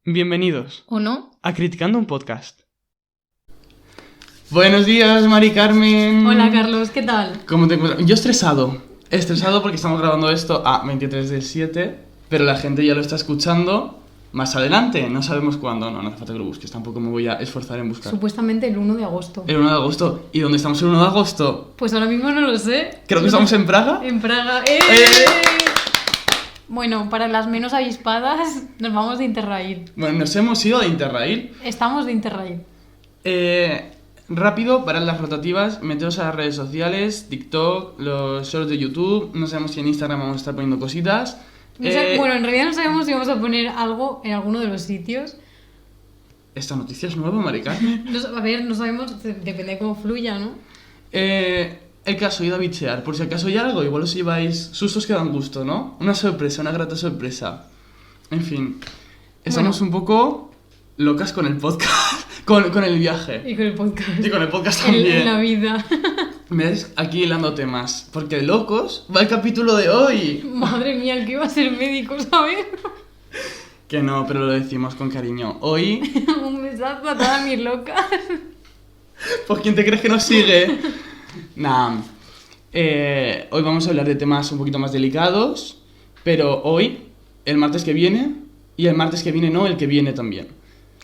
Bienvenidos ¿O no? a Criticando un Podcast. Buenos días, Mari Carmen. Hola, Carlos, ¿qué tal? ¿Cómo te encuentras? Yo estresado porque estamos grabando esto a 23/7, pero la gente ya lo está escuchando más adelante, no sabemos cuándo. No hace falta que lo busques, tampoco me voy a esforzar en buscar. Supuestamente el 1 de agosto. El 1 de agosto. ¿Y dónde estamos el 1 de agosto? Pues ahora mismo no lo sé. Creo que estamos en Praga. En Praga. Bueno, para las menos avispadas, nos vamos de Interrail. Bueno, nos hemos ido de Interrail. Estamos de Interrail. Rápido, para las rotativas, meteos a las redes sociales, TikTok, los shorts de YouTube. No sabemos si en Instagram vamos a estar poniendo cositas. Bueno, en realidad no sabemos si vamos a poner algo en alguno de los sitios. ¿Esta noticia es nueva, Mari Carmen? A ver, no sabemos, depende de cómo fluya, ¿no? El caso, id a bichear. Por si acaso hay algo, igual os lleváis sustos que dan gusto, ¿no? Una sorpresa, una grata sorpresa. En fin, estamos un poco locas con el podcast, con el viaje. Y con el podcast. Y con el podcast también. En la vida. Me ves aquí hilando temas, porque de locos va el capítulo de hoy. Madre mía, el que iba a ser médico, ¿sabes? Que no, pero lo decimos con cariño. Hoy... Un besazo a todas mis locas. Pues ¿quién te crees que nos sigue? Nah. Hoy vamos a hablar de temas un poquito más delicados, pero hoy, el martes que viene, y el martes que viene no, el que viene también.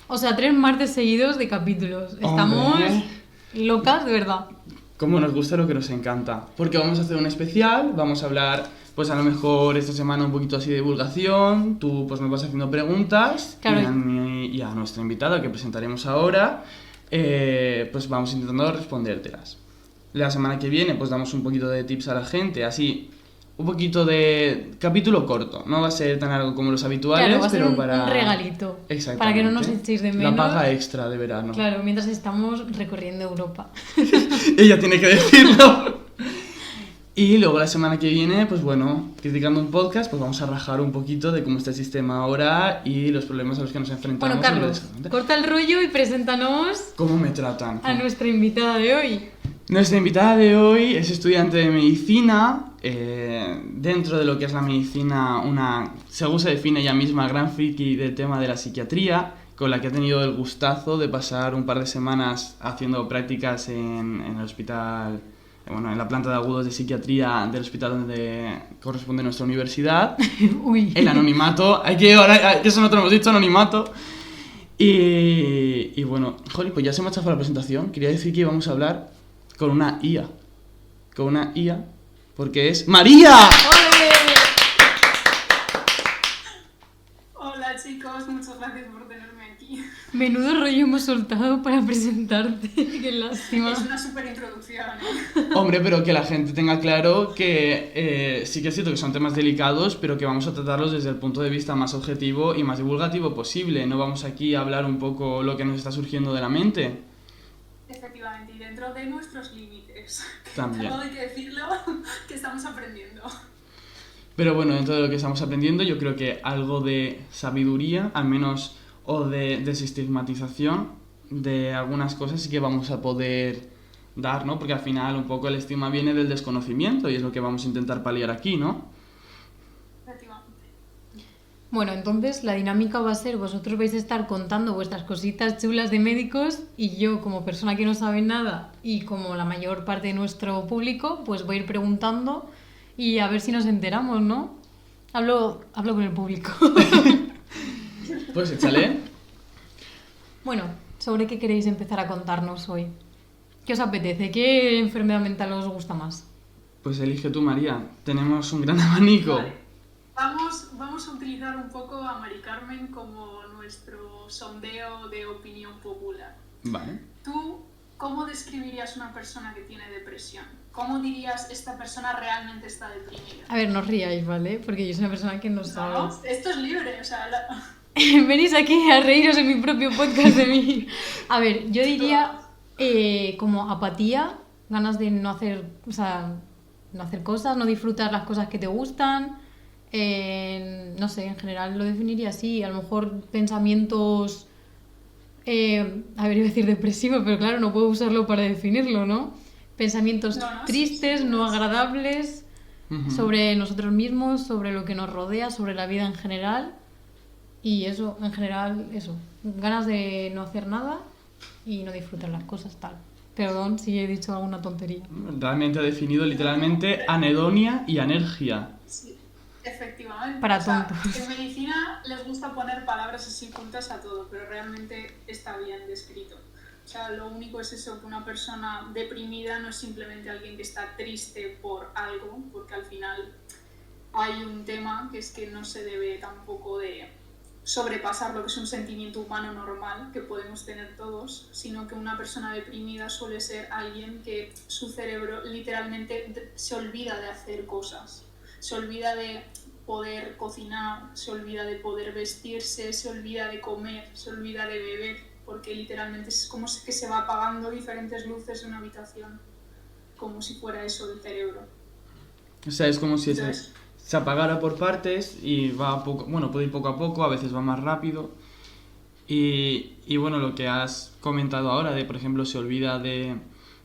O sea, 3 martes seguidos de capítulos. Estamos locas, de verdad. Como nos gusta lo que nos encanta. Porque vamos a hacer un especial, vamos a hablar, pues a lo mejor esta semana un poquito así de divulgación, tú pues me vas haciendo preguntas, claro. y a nuestra invitada que presentaremos ahora, pues vamos intentando respondértelas. La semana que viene pues damos un poquito de tips a la gente, así, un poquito de capítulo corto, no va a ser tan largo como los habituales, claro, va a ser pero un para... regalito. Exactamente. Para que no nos echéis de menos. La paga extra de verano. Claro, mientras estamos recorriendo Europa. Ella tiene que decirlo. Y luego la semana que viene, pues bueno, Criticando un Podcast, pues vamos a rajar un poquito de cómo está el sistema ahora y los problemas a los que nos enfrentamos. Bueno, Carlos, corta el rollo y preséntanos ¿cómo me tratan? a nuestra invitada de hoy. Nuestra invitada de hoy es estudiante de medicina. Dentro de lo que es la medicina, según se define ella misma, gran friki del tema de la psiquiatría, con la que ha tenido el gustazo de pasar un par de semanas haciendo prácticas en el hospital, en la planta de agudos de psiquiatría del hospital donde corresponde nuestra universidad. Uy. El anonimato, eso no te lo hemos dicho, anonimato. Y bueno, joder, pues ya se me ha echado la presentación. Quería decir que íbamos a hablar con una IA. Con una IA, porque es ¡María! ¡Ole! Hola chicos, muchas gracias por tenerme aquí. Menudo rollo hemos soltado para presentarte. Qué lástima. Es una súper introducción, Hombre, pero que la gente tenga claro que sí que es cierto que son temas delicados, pero que vamos a tratarlos desde el punto de vista más objetivo y más divulgativo posible. No vamos aquí a hablar un poco lo que nos está surgiendo de la mente. Efectivamente, y dentro de nuestros límites. También. Todo hay que decirlo, que estamos aprendiendo. Pero bueno, dentro de lo que estamos aprendiendo, yo creo que algo de sabiduría, al menos, o de desestigmatización de algunas cosas sí que vamos a poder dar, ¿no? Porque al final un poco el estigma viene del desconocimiento y es lo que vamos a intentar paliar aquí, ¿no? Efectivamente. Bueno, entonces la dinámica va a ser, vosotros vais a estar contando vuestras cositas chulas de médicos y yo, como persona que no sabe nada y como la mayor parte de nuestro público, pues voy a ir preguntando y a ver si nos enteramos, ¿no? Hablo con el público. Pues échale. Bueno, ¿sobre qué queréis empezar a contarnos hoy? ¿Qué os apetece? ¿Qué enfermedad mental os gusta más? Pues elige tú, María. Tenemos un gran abanico. Vale. Vamos a utilizar un poco a Mari Carmen como nuestro sondeo de opinión popular. Vale. ¿Tú cómo describirías una persona que tiene depresión? ¿Cómo dirías esta persona realmente está deprimida? A ver, no os ríais, ¿vale? Porque yo soy una persona que no sabe. No, esto es libre, o sea... Venís aquí a reíros en mi propio podcast de mí. A ver, yo diría como apatía, ganas de no hacer cosas, no disfrutar las cosas que te gustan. No sé, en general lo definiría así. A lo mejor pensamientos... iba a decir depresivos, pero claro, no puedo usarlo para definirlo, ¿no? Pensamientos tristes, no agradables, sobre nosotros mismos, sobre lo que nos rodea, sobre la vida en general. Y eso, en general, eso. Ganas de no hacer nada y no disfrutar las cosas, tal. Perdón si he dicho alguna tontería. Realmente ha definido literalmente anedonia y anergia. Sí, efectivamente. Para O sea, tontos. en medicina les gusta poner palabras así juntas a todo, pero realmente está bien descrito. O sea, lo único es eso, que una persona deprimida no es simplemente alguien que está triste por algo, porque al final hay un tema que es que no se debe tampoco de sobrepasar lo que es un sentimiento humano normal que podemos tener todos, sino que una persona deprimida suele ser alguien que su cerebro literalmente se olvida de hacer cosas, se olvida de poder cocinar, se olvida de poder vestirse, se olvida de comer, se olvida de beber, porque literalmente es como que se va apagando diferentes luces en una habitación, como si fuera eso el cerebro. O sea, es como si Entonces, se apagara por partes y va poco, bueno, puede ir poco a poco, a veces va más rápido. Y bueno, lo que has comentado ahora de, por ejemplo, se olvida de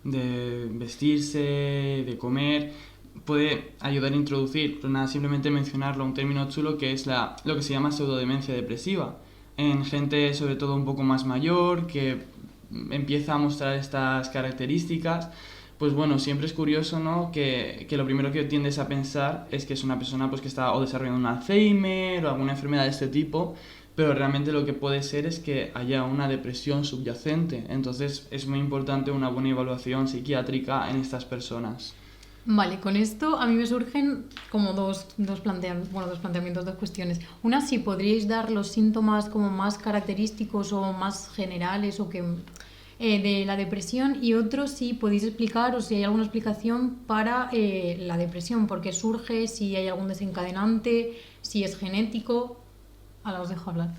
vestirse, de comer, puede ayudar a introducir, pues nada, simplemente mencionarlo, un término chulo que es lo que se llama pseudodemencia depresiva. En gente sobre todo un poco más mayor que empieza a mostrar estas características, pues bueno, siempre es curioso, ¿no? Que lo primero que tiendes a pensar es que es una persona pues que está o desarrollando un Alzheimer o alguna enfermedad de este tipo, pero realmente lo que puede ser es que haya una depresión subyacente. Entonces es muy importante una buena evaluación psiquiátrica en estas personas. Vale, con esto a mí me surgen como dos planteamientos, dos cuestiones. Una, si podríais dar los síntomas como más característicos o más generales o que de la depresión, y otro, si podéis explicar o si hay alguna explicación para la depresión, por qué surge, si hay algún desencadenante, si es genético. Ahora os dejo hablar.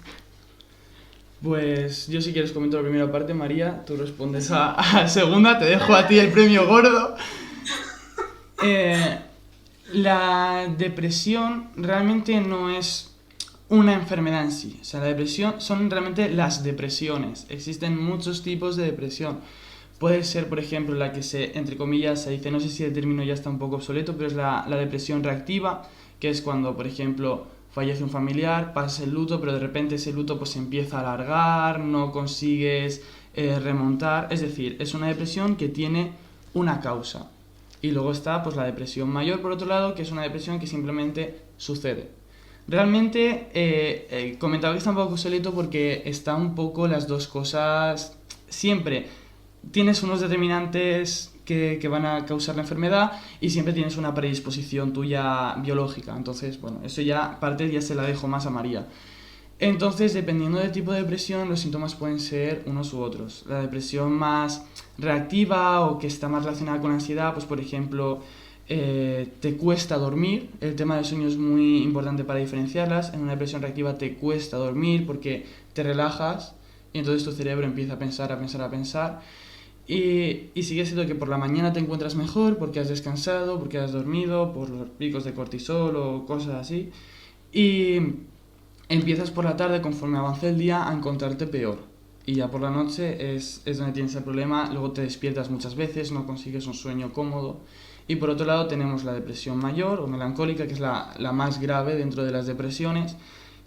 Pues yo si quieres comento la primera parte, María, tú respondes a la segunda, te dejo a ti el premio gordo. La depresión realmente no es una enfermedad en sí. O sea, la depresión son realmente las depresiones. Existen muchos tipos de depresión. Puede ser, por ejemplo, la que entre comillas, se dice, no sé si el término ya está un poco obsoleto, pero es la depresión reactiva, que es cuando, por ejemplo, fallece un familiar, pasas el luto, pero de repente ese luto pues se empieza a alargar, no consigues remontar. Es decir, es una depresión que tiene una causa. Y luego está pues la depresión mayor, por otro lado, que es una depresión que simplemente sucede. Realmente comentaba que está un poco obsoleto porque está un poco las dos cosas. Siempre tienes unos determinantes que van a causar la enfermedad y siempre tienes una predisposición tuya biológica. Entonces, bueno, eso ya parte ya se la dejo más a María. Entonces, dependiendo del tipo de depresión, los síntomas pueden ser unos u otros. La depresión más reactiva o que está más relacionada con la ansiedad, pues por ejemplo, te cuesta dormir. El tema del sueño es muy importante para diferenciarlas. En una depresión reactiva te cuesta dormir porque te relajas y entonces tu cerebro empieza a pensar. Y sigue siendo que por la mañana te encuentras mejor porque has descansado, porque has dormido, por los picos de cortisol o cosas así. Y empiezas por la tarde, conforme avance el día, a encontrarte peor. Y ya por la noche es donde tienes el problema, luego te despiertas muchas veces, no consigues un sueño cómodo. Y por otro lado tenemos la depresión mayor o melancólica, que es la más grave dentro de las depresiones,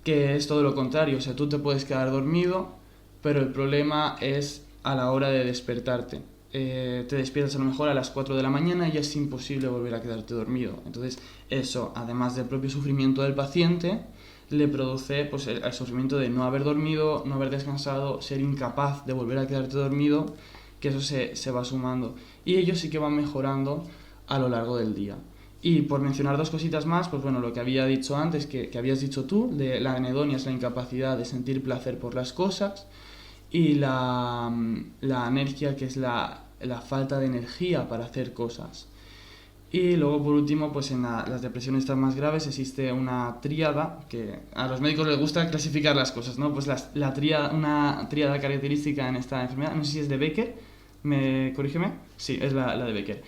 que es todo lo contrario. O sea, tú te puedes quedar dormido, pero el problema es a la hora de despertarte. Te despiertas a lo mejor a las 4 de la mañana y es imposible volver a quedarte dormido. Entonces eso, además del propio sufrimiento del paciente, le produce pues, el sufrimiento de no haber dormido, no haber descansado, ser incapaz de volver a quedarte dormido, que eso se va sumando. Y ellos sí que van mejorando a lo largo del día. Y por mencionar dos cositas más, pues bueno, lo que había dicho antes, que habías dicho tú, de la anedonia es la incapacidad de sentir placer por las cosas, y la anergia, que es la falta de energía para hacer cosas. Y luego, por último, pues en las depresiones estas más graves existe una tríada, que a los médicos les gusta clasificar las cosas, ¿no? Pues una tríada característica en esta enfermedad, no sé si es de Becker, corrígeme, sí, es la de Becker,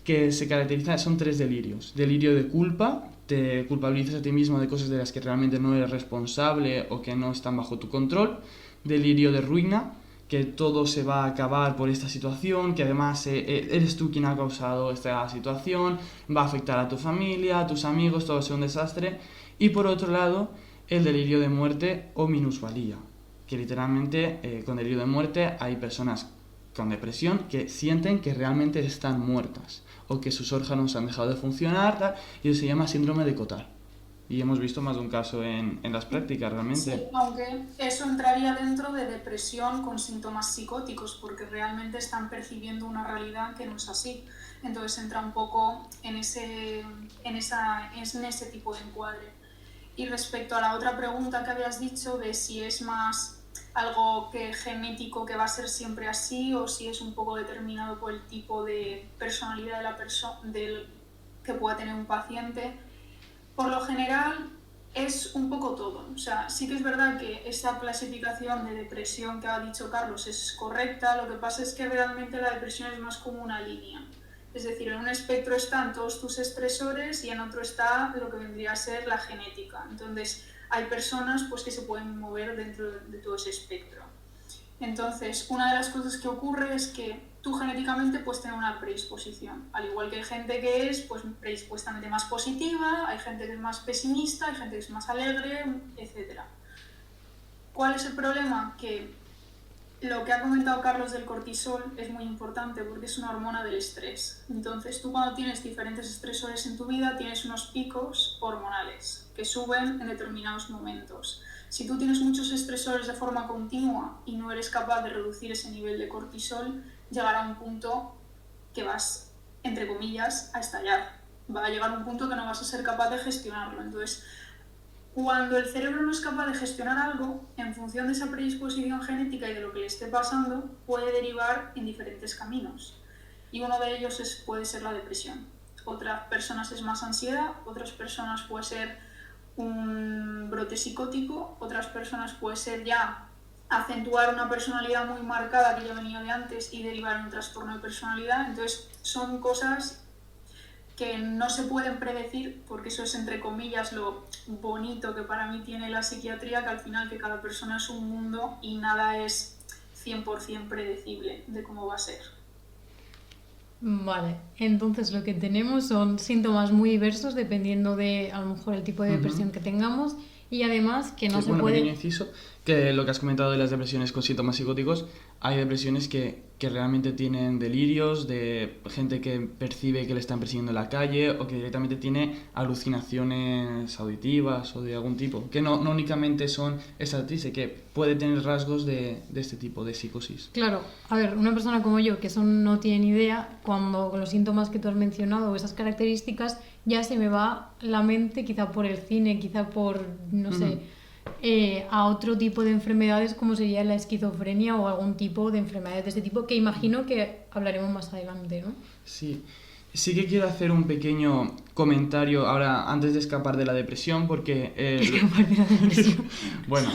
que se caracteriza, son 3 delirios. Delirio de culpa, te culpabilizas a ti mismo de cosas de las que realmente no eres responsable o que no están bajo tu control. Delirio de ruina, que todo se va a acabar por esta situación, que además eres tú quien ha causado esta situación, va a afectar a tu familia, a tus amigos, todo va a ser un desastre. Y por otro lado, el delirio de muerte o minusvalía, que literalmente con delirio de muerte hay personas con depresión que sienten que realmente están muertas o que sus órganos han dejado de funcionar, tal, y eso se llama síndrome de Cotard. Y hemos visto más de un caso en las prácticas realmente. Sí, aunque eso entraría dentro de depresión con síntomas psicóticos, porque realmente están percibiendo una realidad que no es así. Entonces entra un poco en ese tipo de encuadre. Y respecto a la otra pregunta que habías dicho de si es más algo que genético que va a ser siempre así o si es un poco determinado por el tipo de personalidad de la que pueda tener un paciente, por lo general es un poco todo. O sea, sí que es verdad que esa clasificación de depresión que ha dicho Carlos es correcta, lo que pasa es que realmente la depresión es más como una línea. Es decir, en un espectro están todos tus estresores y en otro está lo que vendría a ser la genética. Entonces, hay personas pues, que se pueden mover dentro de todo ese espectro. Entonces, una de las cosas que ocurre es que tú genéticamente puedes tener una predisposición. Al igual que hay gente que es pues, predispuestamente más positiva, hay gente que es más pesimista, hay gente que es más alegre, etc. ¿Cuál es el problema? Que lo que ha comentado Carlos del cortisol es muy importante porque es una hormona del estrés. Entonces, tú cuando tienes diferentes estresores en tu vida, tienes unos picos hormonales que suben en determinados momentos. Si tú tienes muchos estresores de forma continua y no eres capaz de reducir ese nivel de cortisol, llegará un punto que vas, entre comillas, a estallar. Va a llegar un punto que no vas a ser capaz de gestionarlo. Entonces, cuando el cerebro no es capaz de gestionar algo, en función de esa predisposición genética y de lo que le esté pasando, puede derivar en diferentes caminos. Y uno de ellos puede ser la depresión. Otras personas es más ansiedad, otras personas puede ser un brote psicótico, otras personas puede ser ya acentuar una personalidad muy marcada que ya venía de antes y derivar en un trastorno de personalidad. Entonces son cosas que no se pueden predecir, porque eso es entre comillas lo bonito que para mí tiene la psiquiatría, que al final que cada persona es un mundo y nada es 100% predecible de cómo va a ser. Vale, entonces lo que tenemos son síntomas muy diversos dependiendo de a lo mejor el tipo de depresión que tengamos y además que no se puede... Pequeño inciso, que lo que has comentado de las depresiones con síntomas psicóticos, hay depresiones que realmente tienen delirios, de gente que percibe que le están persiguiendo en la calle o que directamente tiene alucinaciones auditivas o de algún tipo, que no únicamente son esa triste, que puede tener rasgos de este tipo de psicosis. Claro, a ver, una persona como yo que eso no tiene ni idea, cuando con los síntomas que tú has mencionado o esas características ya se me va la mente quizá por el cine, quizá por, no sé, a otro tipo de enfermedades como sería la esquizofrenia o algún tipo de enfermedades de este tipo que imagino que hablaremos más adelante, ¿no? Sí. Sí que quiero hacer un pequeño comentario ahora antes de escapar de la depresión porque... Escapar de la depresión. Bueno.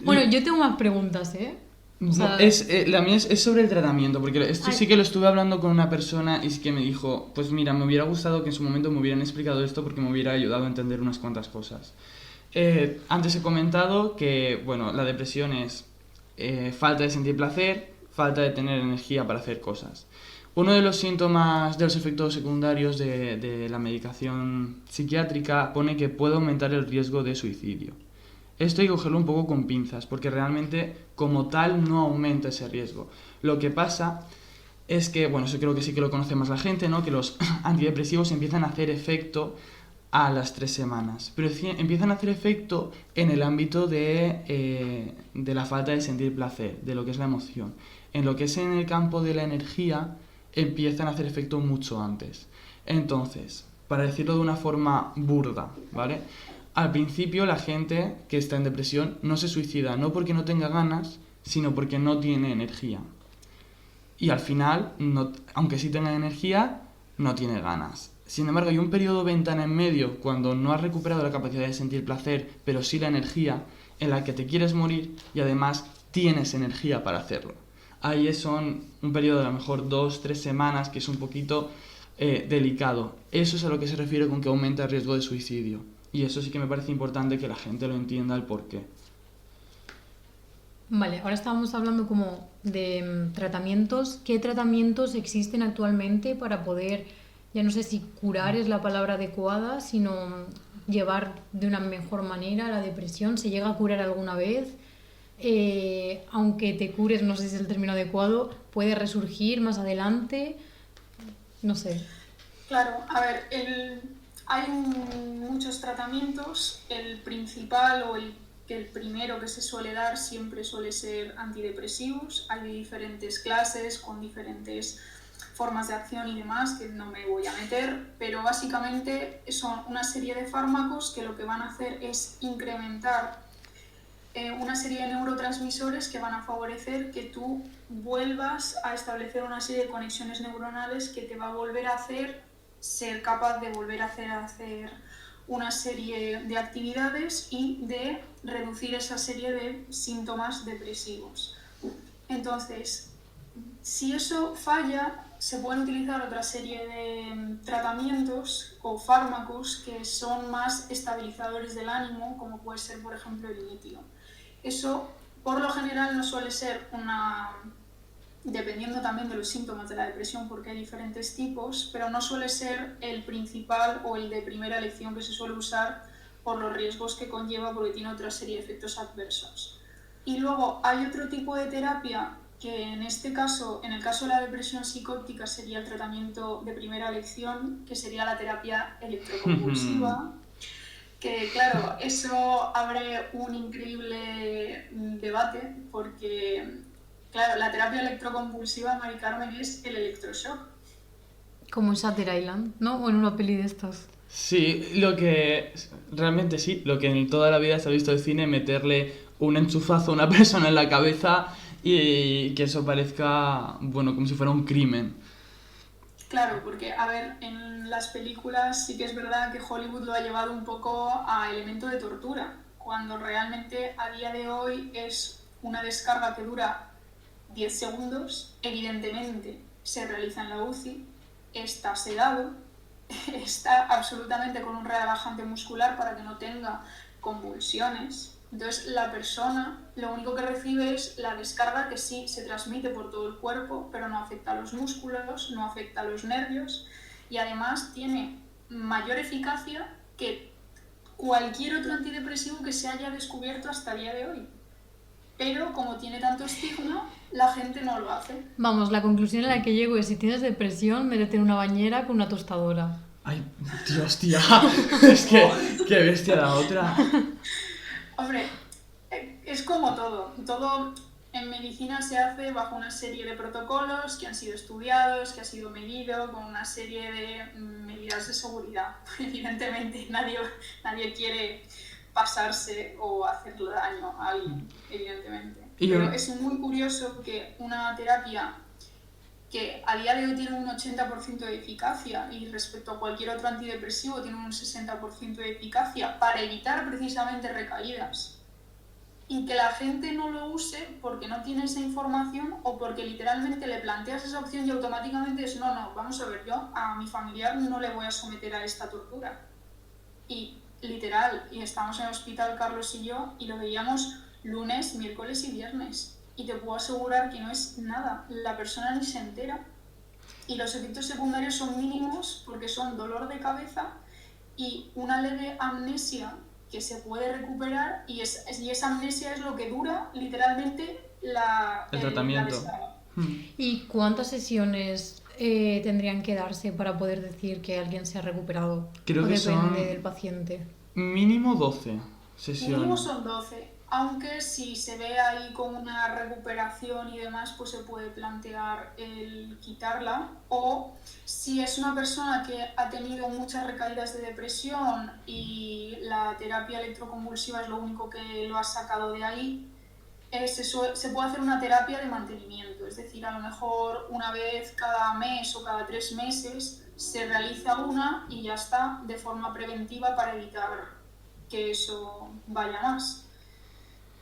Bueno, yo tengo más preguntas, ¿eh? O sea... la mía es sobre el tratamiento, porque esto sí que lo estuve hablando con una persona y sí que me dijo, pues mira, me hubiera gustado que en su momento me hubieran explicado esto porque me hubiera ayudado a entender unas cuantas cosas. Antes he comentado que, bueno, la depresión es falta de sentir placer, falta de tener energía para hacer cosas. Uno de los síntomas, de los efectos secundarios de la medicación psiquiátrica pone que puede aumentar el riesgo de suicidio. Esto hay que cogerlo un poco con pinzas, porque realmente como tal no aumenta ese riesgo. Lo que pasa es que, bueno, eso creo que sí que lo conoce más la gente, ¿no? Que los antidepresivos empiezan a hacer efecto a las 3 semanas, pero empiezan a hacer efecto en el ámbito de la falta de sentir placer, de lo que es la emoción. En lo que es en el campo de la energía, empiezan a hacer efecto mucho antes. Entonces, para decirlo de una forma burda, ¿vale? Al principio la gente que está en depresión no se suicida, no porque no tenga ganas, sino porque no tiene energía. Y al final, aunque sí tenga energía, no tiene ganas. Sin embargo, hay un periodo ventana en medio, cuando no has recuperado la capacidad de sentir placer, pero sí la energía, en la que te quieres morir y además tienes energía para hacerlo. Ahí son un periodo de a lo mejor 2-3 semanas, que es un poquito delicado. Eso es a lo que se refiere con que aumenta el riesgo de suicidio. Y eso sí que me parece importante que la gente lo entienda el porqué. Vale, ahora estábamos hablando como de tratamientos. ¿Qué tratamientos existen actualmente para poder ya no sé si curar es la palabra adecuada, sino llevar de una mejor manera la depresión. ¿Se llega a curar alguna vez? Aunque te cures, no sé si es el término adecuado, puede resurgir más adelante, no sé. Claro, a ver, hay muchos tratamientos. El principal o el primero que se suele dar siempre suele ser antidepresivos. Hay de diferentes clases, con diferentes formas de acción y demás, que no me voy a meter, pero básicamente son una serie de fármacos que lo que van a hacer es incrementar una serie de neurotransmisores que van a favorecer que tú vuelvas a establecer una serie de conexiones neuronales que te va a volver a hacer ser capaz de volver a hacer una serie de actividades y de reducir esa serie de síntomas depresivos. Entonces, si eso falla, se pueden utilizar otra serie de tratamientos o fármacos que son más estabilizadores del ánimo, como puede ser, por ejemplo, el litio. Eso, por lo general, no suele ser dependiendo también de los síntomas de la depresión, porque hay diferentes tipos, pero no suele ser el principal o el de primera elección que se suele usar por los riesgos que conlleva, porque tiene otra serie de efectos adversos. Y luego hay otro tipo de terapia que en este caso, en el caso de la depresión psicótica, sería el tratamiento de primera elección, que sería la terapia electroconvulsiva. Que claro, eso abre un increíble debate porque, claro, la terapia electroconvulsiva, Mari Carmen, es el electroshock. Como en Shutter Island, ¿no? O en una peli de estas. Sí, realmente sí, lo que en toda la vida se ha visto de cine, meterle un enchufazo a una persona en la cabeza y que eso parezca, bueno, como si fuera un crimen. Claro, porque, a ver, en las películas sí que es verdad que Hollywood lo ha llevado un poco a elemento de tortura, cuando realmente a día de hoy es una descarga que dura 10 segundos, evidentemente se realiza en la UCI, está sedado, está absolutamente con un relajante muscular para que no tenga convulsiones. Entonces la persona lo único que recibe es la descarga, que sí se transmite por todo el cuerpo, pero no afecta a los músculos, no afecta a los nervios y además tiene mayor eficacia que cualquier otro antidepresivo que se haya descubierto hasta el día de hoy. Pero como tiene tanto estigma, la gente no lo hace. Vamos, la conclusión a la que llego es: si tienes depresión, métete en una bañera con una tostadora. Ay, Dios, tía, es que qué bestia la otra. Hombre, es como todo. Todo en medicina se hace bajo una serie de protocolos que han sido estudiados, que ha sido medido, con una serie de medidas de seguridad. Evidentemente, nadie quiere pasarse o hacerle daño a alguien, evidentemente. Pero es muy curioso que una terapia que a día de hoy tiene un 80% de eficacia y respecto a cualquier otro antidepresivo tiene un 60% de eficacia para evitar precisamente recaídas, y que la gente no lo use porque no tiene esa información o porque literalmente le planteas esa opción y automáticamente es no, vamos a ver, yo a mi familiar no le voy a someter a esta tortura. Y literal, y estamos en el hospital Carlos y yo y lo veíamos lunes, miércoles y viernes. Y te puedo asegurar que no es nada, la persona ni se entera. Y los efectos secundarios son mínimos porque son dolor de cabeza y una leve amnesia que se puede recuperar, y esa amnesia es lo que dura literalmente el tratamiento. ¿Y cuántas sesiones tendrían que darse para poder decir que alguien se ha recuperado? Creo que depende del paciente. Mínimo 12 sesiones. Mínimo son 12. Aunque si se ve ahí con una recuperación y demás, pues se puede plantear el quitarla. O si es una persona que ha tenido muchas recaídas de depresión y la terapia electroconvulsiva es lo único que lo ha sacado de ahí, se puede hacer una terapia de mantenimiento. Es decir, a lo mejor una vez cada mes o cada 3 meses se realiza una y ya está, de forma preventiva para evitar que eso vaya más.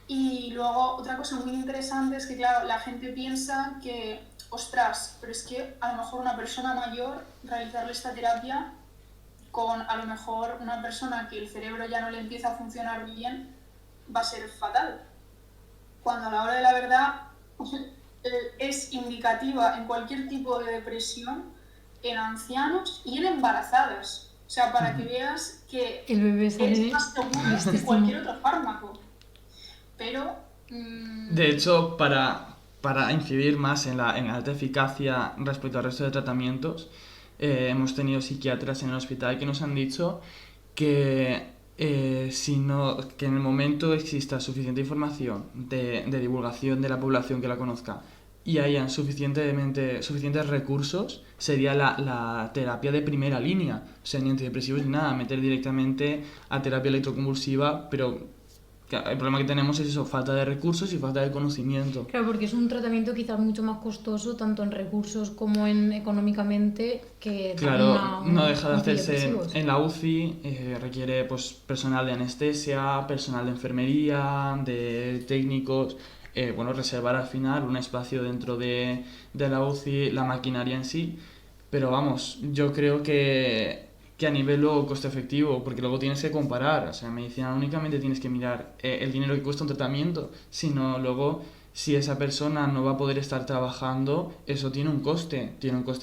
Y luego otra cosa muy interesante es que, claro, la gente piensa que, ostras, pero es que a lo mejor una persona mayor, realizarle esta terapia con a lo mejor una persona que el cerebro ya no le empieza a funcionar bien, va a ser fatal. Cuando a la hora de la verdad es indicativa en cualquier tipo de depresión en ancianos y en embarazadas. O sea, para que veas que El bebé es sale más seguro que cualquier otro fármaco. Pero... De hecho, para incidir más en la alta eficacia respecto al resto de tratamientos, hemos tenido psiquiatras en el hospital que nos han dicho que, que en el momento exista suficiente información de divulgación de la población que la conozca y hayan suficientes recursos, sería la terapia de primera línea. O sea, ni antidepresivos ni nada, meter directamente a terapia electroconvulsiva, pero el problema que tenemos es eso, falta de recursos y falta de conocimiento. Claro, porque es un tratamiento quizás mucho más costoso, tanto en recursos como en económicamente, que Claro, no deja de hacerse antidepresivos. en la UCI, requiere pues personal de anestesia, personal de enfermería, de técnicos, reservar al final un espacio dentro de la UCI, la maquinaria en sí, pero vamos, yo creo que a nivel luego coste efectivo, porque luego tienes que comparar, o sea, en medicina no únicamente tienes que mirar el dinero que cuesta un tratamiento, sino luego si esa persona no va a poder estar trabajando, eso tiene un coste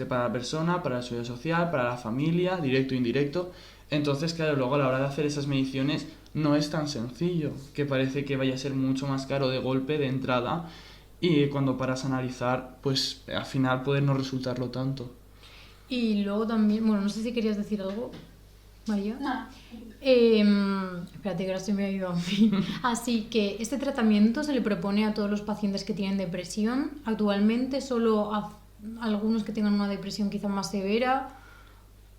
para la persona, para la seguridad social, para la familia, directo e indirecto. Entonces, claro, luego a la hora de hacer esas mediciones no es tan sencillo, que parece que vaya a ser mucho más caro de golpe, de entrada, y cuando paras a analizar, pues al final puede no resultarlo tanto. Y luego también, bueno, no sé si querías decir algo, María. No. Espérate que ahora se me ha ido a mí. Así que este tratamiento se le propone a todos los pacientes que tienen depresión. Actualmente solo a algunos que tengan una depresión quizá más severa.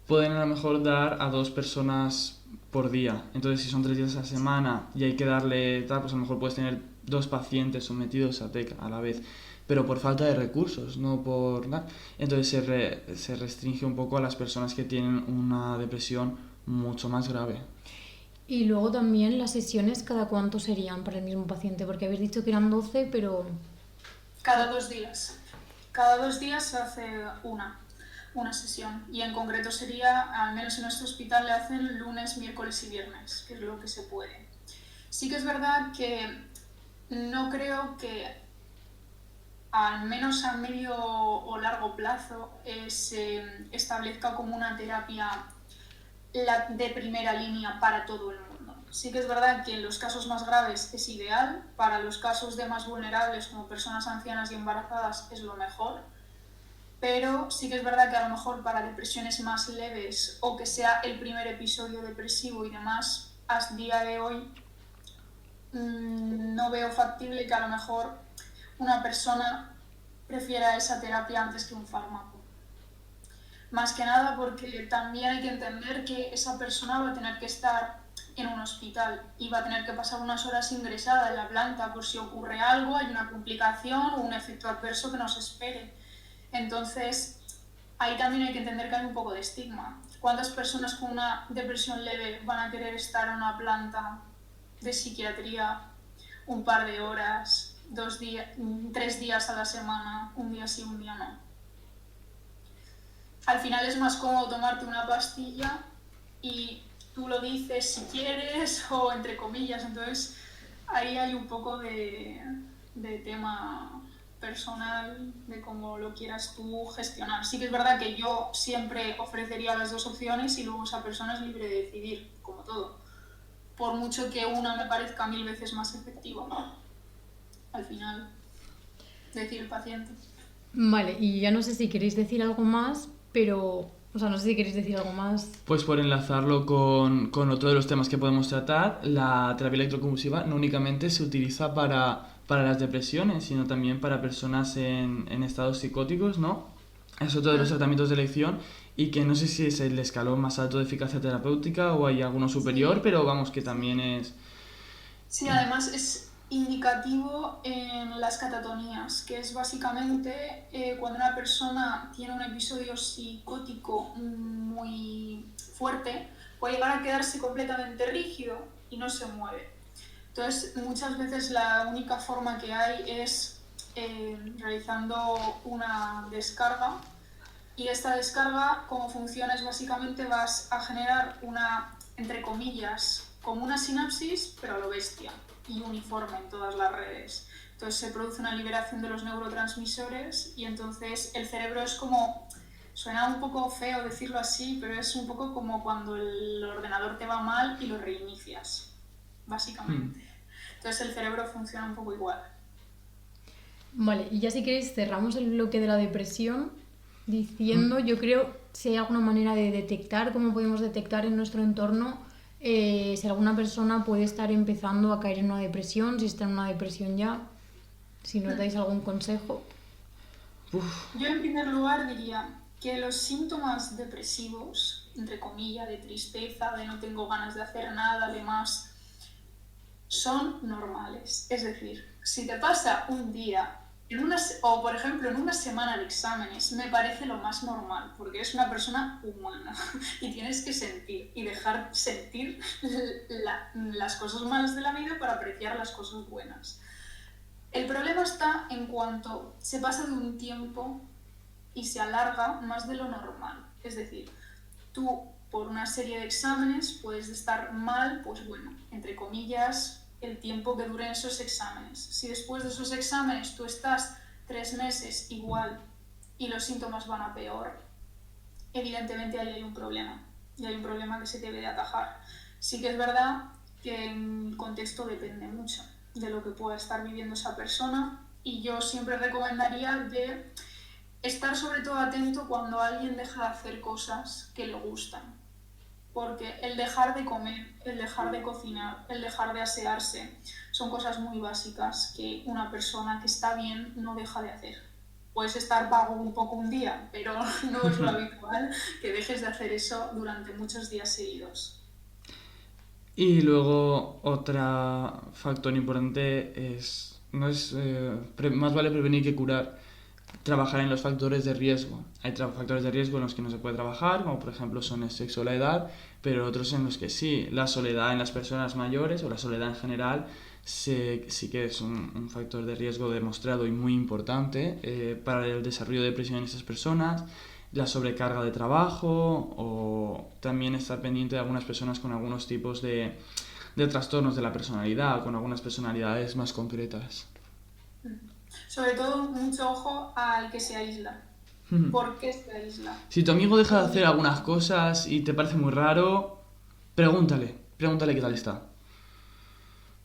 Pueden a lo mejor dar a 2 personas por día. Entonces, si son 3 días a la semana y hay que darle tal, pues a lo mejor puedes tener 2 pacientes sometidos a TEC a la vez. Pero por falta de recursos, no por nada. Entonces se restringe un poco a las personas que tienen una depresión mucho más grave. Y luego también las sesiones, ¿cada cuánto serían para el mismo paciente? Porque habéis dicho que eran 12, pero... Cada 2 días. Cada 2 días se hace una sesión. Y en concreto sería, al menos en nuestro hospital, le hacen lunes, miércoles y viernes, que es lo que se puede. Sí que es verdad que no creo que, al menos a medio o largo plazo, se establezca como una terapia de primera línea para todo el mundo. Sí que es verdad que en los casos más graves es ideal, para los casos de más vulnerables como personas ancianas y embarazadas es lo mejor, pero sí que es verdad que a lo mejor para depresiones más leves o que sea el primer episodio depresivo y demás, hasta día de hoy no veo factible que a lo mejor una persona prefiera esa terapia antes que un fármaco. Más que nada porque también hay que entender que esa persona va a tener que estar en un hospital y va a tener que pasar unas horas ingresada en la planta por si ocurre algo, hay una complicación o un efecto adverso que nos espere. Entonces, ahí también hay que entender que hay un poco de estigma. ¿Cuántas personas con una depresión leve van a querer estar en una planta de psiquiatría un par de horas, 3 días a la semana, un día sí, un día no? Al final es más cómodo tomarte una pastilla y tú lo dices si quieres o entre comillas. Entonces ahí hay un poco de tema personal, de cómo lo quieras tú gestionar. Sí que es verdad que yo siempre ofrecería las 2 opciones y luego esa persona es libre de decidir, como todo. Por mucho que una me parezca 1000 veces más efectiva, al final decide el paciente. Vale, y ya no sé si queréis decir algo más, pero... O sea, no sé si queréis decir algo más. Pues por enlazarlo con otro de los temas que podemos tratar, la terapia electroconvulsiva no únicamente se utiliza para las depresiones, sino también para personas en estados psicóticos, ¿no? Es otro de los tratamientos de elección y que no sé si es el escalón más alto de eficacia terapéutica o hay alguno superior, pero vamos, que también es... Sí, además es indicativo en las catatonías, que es básicamente cuando una persona tiene un episodio psicótico muy fuerte, puede llegar a quedarse completamente rígido y no se mueve. Entonces, muchas veces la única forma que hay es realizando una descarga, y esta descarga, como funciona, es básicamente vas a generar una, entre comillas, como una sinapsis, pero a lo bestia y uniforme en todas las redes. Entonces se produce una liberación de los neurotransmisores y entonces el cerebro es como Suena un poco feo decirlo así, pero es un poco como cuando el ordenador te va mal y lo reinicias, básicamente. Entonces el cerebro funciona un poco igual. Vale, y ya si queréis cerramos el bloque de la depresión diciendo, yo creo, si hay alguna manera de detectar, cómo podemos detectar en nuestro entorno si alguna persona puede estar empezando a caer en una depresión, si está en una depresión ya, si nos dais algún consejo. Yo en primer lugar diría que los síntomas depresivos, entre comillas, de tristeza, de no tengo ganas de hacer nada, además, son normales. Es decir, si te pasa un día o por ejemplo en una semana de exámenes, me parece lo más normal, porque es una persona humana y tienes que sentir y dejar sentir las cosas malas de la vida para apreciar las cosas buenas. El problema está en cuanto se pasa de un tiempo y se alarga más de lo normal. Es decir, tú por una serie de exámenes puedes estar mal, pues bueno, entre comillas, el tiempo que duren esos exámenes. Si después de esos exámenes tú estás 3 meses igual y los síntomas van a peor, evidentemente ahí hay un problema. Y hay un problema que se debe de atajar. Sí que es verdad que el contexto depende mucho de lo que pueda estar viviendo esa persona, y yo siempre recomendaría de estar sobre todo atento cuando alguien deja de hacer cosas que le gustan. Porque el dejar de comer, el dejar de cocinar, el dejar de asearse, son cosas muy básicas que una persona que está bien no deja de hacer. Puedes estar vago un poco un día, pero no es lo habitual que dejes de hacer eso durante muchos días seguidos. Y luego otro factor importante es, no es más vale prevenir que curar, trabajar en los factores de riesgo. Hay factores de riesgo en los que no se puede trabajar, como por ejemplo son el sexo o la edad, pero otros en los que sí. La soledad en las personas mayores o la soledad en general sí que es un factor de riesgo demostrado y muy importante para el desarrollo de depresión en esas personas. La sobrecarga de trabajo o también estar pendiente de algunas personas con algunos tipos de trastornos de la personalidad, con algunas personalidades más concretas. Sobre todo, mucho ojo al que se aísla. ¿Por qué se aísla? Si tu amigo deja de hacer algunas cosas y te parece muy raro, pregúntale qué tal está.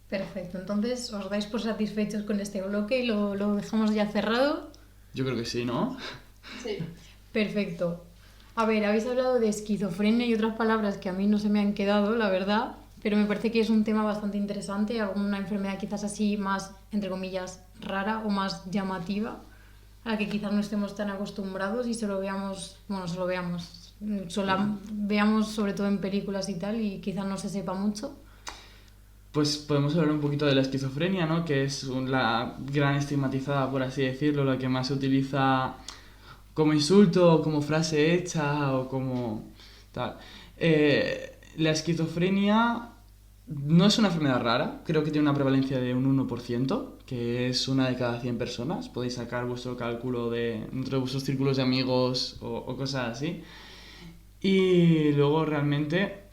Perfecto, entonces os dais por satisfechos con este bloque y lo dejamos ya cerrado. Yo creo que sí, ¿no? Sí. Perfecto. A ver, habéis hablado de esquizofrenia y otras palabras que a mí no se me han quedado, la verdad, pero me parece que es un tema bastante interesante, alguna enfermedad quizás así más, entre comillas, rara o más llamativa, a la que quizás no estemos tan acostumbrados y solo veamos sobre todo en películas y tal, y quizás no se sepa mucho. Pues podemos hablar un poquito de la esquizofrenia, ¿no? Que es la gran estigmatizada, por así decirlo, la que más se utiliza como insulto, o como frase hecha o como tal. La esquizofrenia no es una enfermedad rara, creo que tiene una prevalencia de un 1%, que es una de cada 100 personas. Podéis sacar vuestro cálculo dentro de vuestros círculos de amigos o cosas así. Y luego realmente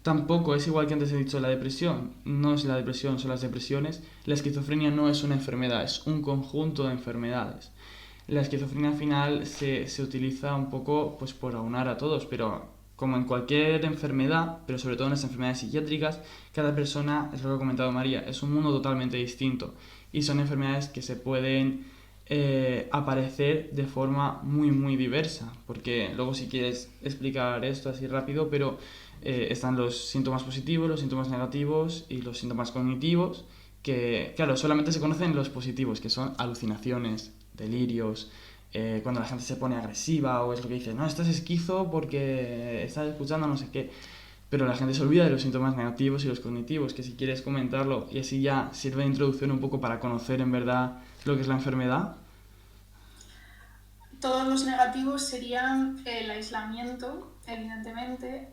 tampoco es igual que antes he dicho la depresión. No es la depresión, son las depresiones. La esquizofrenia no es una enfermedad, es un conjunto de enfermedades. La esquizofrenia al final se utiliza un poco pues por aunar a todos, pero como en cualquier enfermedad, pero sobre todo en las enfermedades psiquiátricas, cada persona, es lo que ha comentado María, es un mundo totalmente distinto y son enfermedades que se pueden aparecer de forma muy muy diversa, porque luego si quieres explicar esto así rápido, pero están los síntomas positivos, los síntomas negativos y los síntomas cognitivos, que claro, solamente se conocen los positivos, que son alucinaciones, delirios, cuando la gente se pone agresiva o es lo que dice, no, estás esquizo porque estás escuchando no sé qué, pero la gente se olvida de los síntomas negativos y los cognitivos, que si quieres comentarlo y así ya sirve de introducción un poco para conocer en verdad lo que es la enfermedad. Todos los negativos serían el aislamiento, evidentemente,